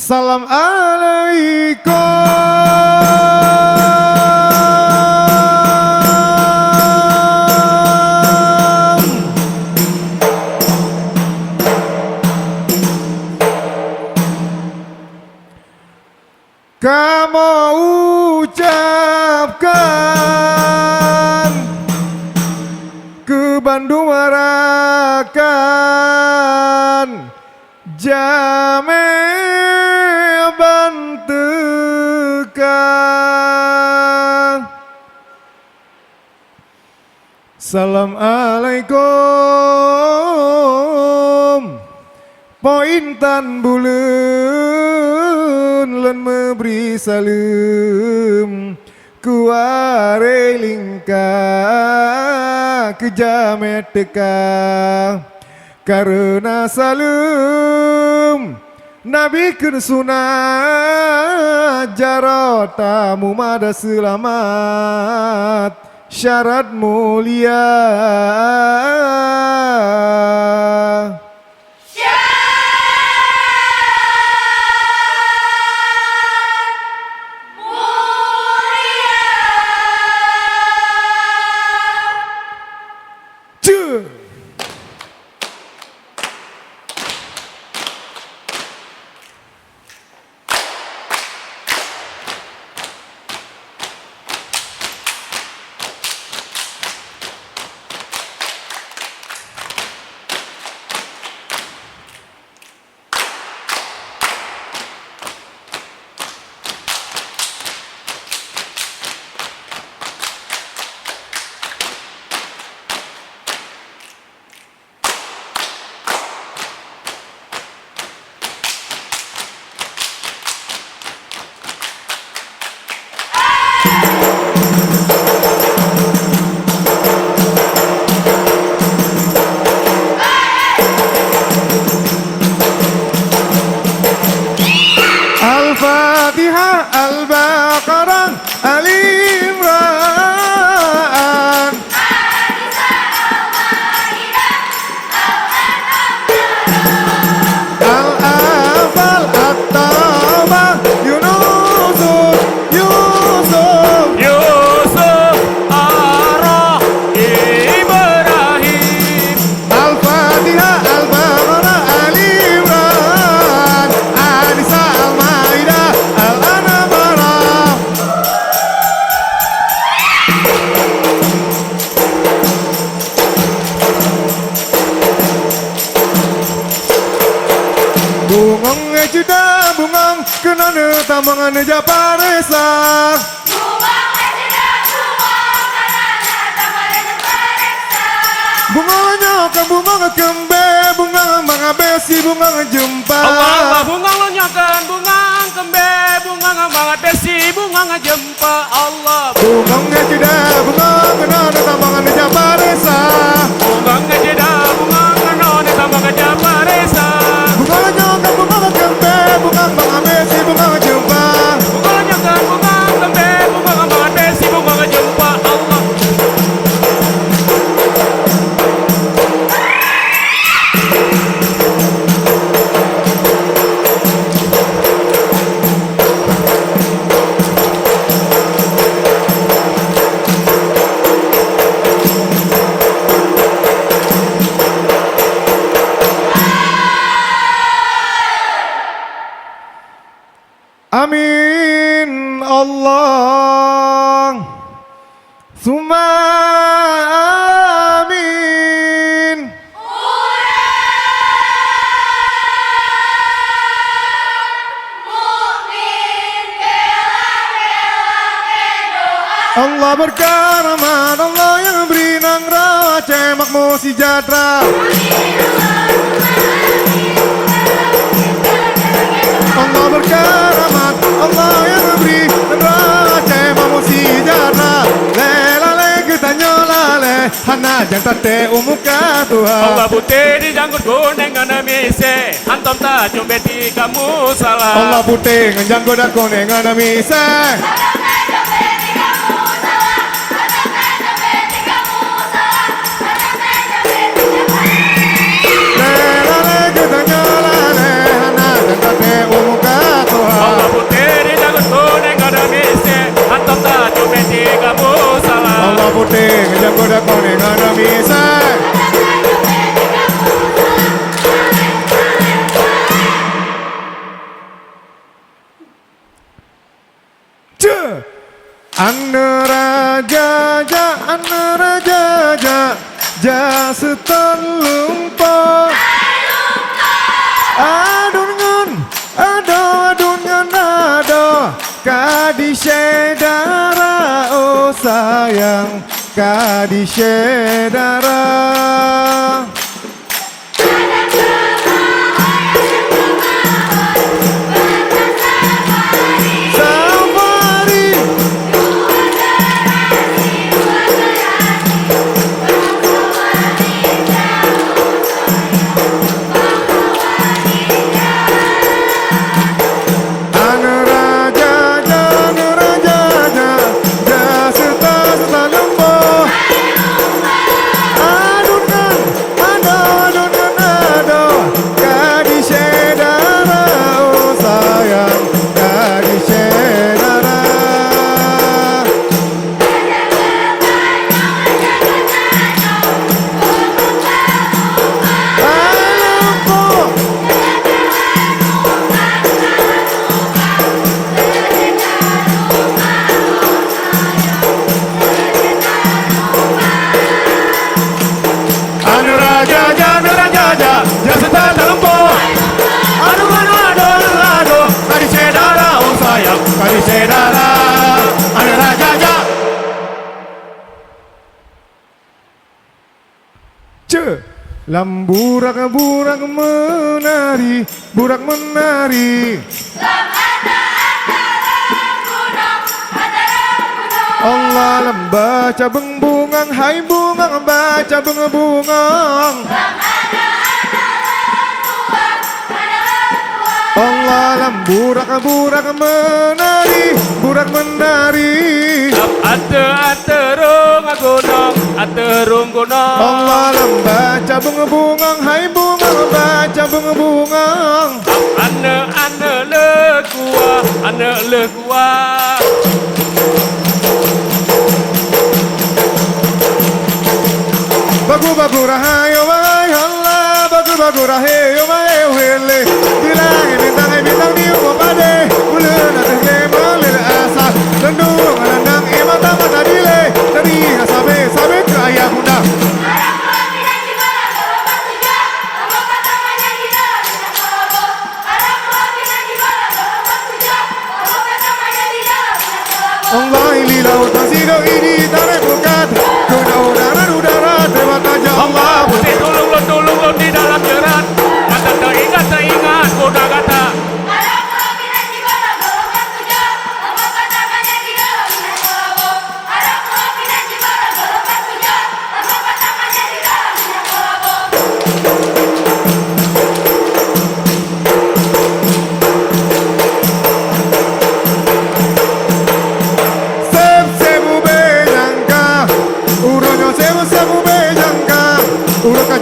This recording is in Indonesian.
Salam alaikum. Kamu ucapkan ke Bandung Warakan Jame Banteka. Salam alaikum. Pointan bulan lan memberi salam kuare lingka ke jamet teka karena salam Nabi kun sunat jaratamu mada selamat syarat mulia. Al-Fatihah, Al-Baqarah, Al-Imran, Al-Anfal, At-Taubah, Yunus, Ar-Rah, Ibrahim. Al-Fatihah, Al-Baqarah, Al-Imran, An-Nisa, Al-Maidah, Al-An'am. Bungong ejida bungang kenana tamangan japaresa. Bunganya ke bunga kembe bunga mangabesi bunga jempa. Allah bunga lonyakan bunga kembe bunga mangat besi bunga jempa. Allah Bungong ejida bunga kenana tamangan japaresa. bunga jeda bunga kanone tambang japaresa. Bunganya ke bunga kembe bunga mangabesi bunga jempa. Bunga lonyakan bunga kembe bunga mangat besi bunga jempa. Allah Amin Allah Summa amin. Allah berkaramat, Allah yang beri nang rawa cemakmu si jadra. Allah berkaramat, Allah yang beri nang rawa cemakmu si jadra. Lela le kita nyolale, hana jantan te umuka Tuhan. Allah putih di janggut kuning ngana mise antom ta jombeti kamu salah. Allah putih nganjang goda kuning ngana mise. Lela le kita nyolale, hana jantan te umuka Ane raja ja setan lumpur. Adun ngun ado kadi sedara oh sayang kadi sedara. Burak menari. Allah lembaca bungang, hai bungang baca bungang. Allah lemburak menari, burak menari. Aterung gunung. Allah lembaca bungang, hai bungang baca bungang. Ane le kuah. Bagu rahayo wahai Allah, bagu rahayo wahai wele. Bilangin bintang di pade, bulan ateh melil asa. Lendung landang mata dile, dari sabe ke ayah bunda. Allah ili laut masiro ini tarik bukat. Udara dewata Allah. Tulung di dalam jerat. Kata teringat kuda kata. Uroka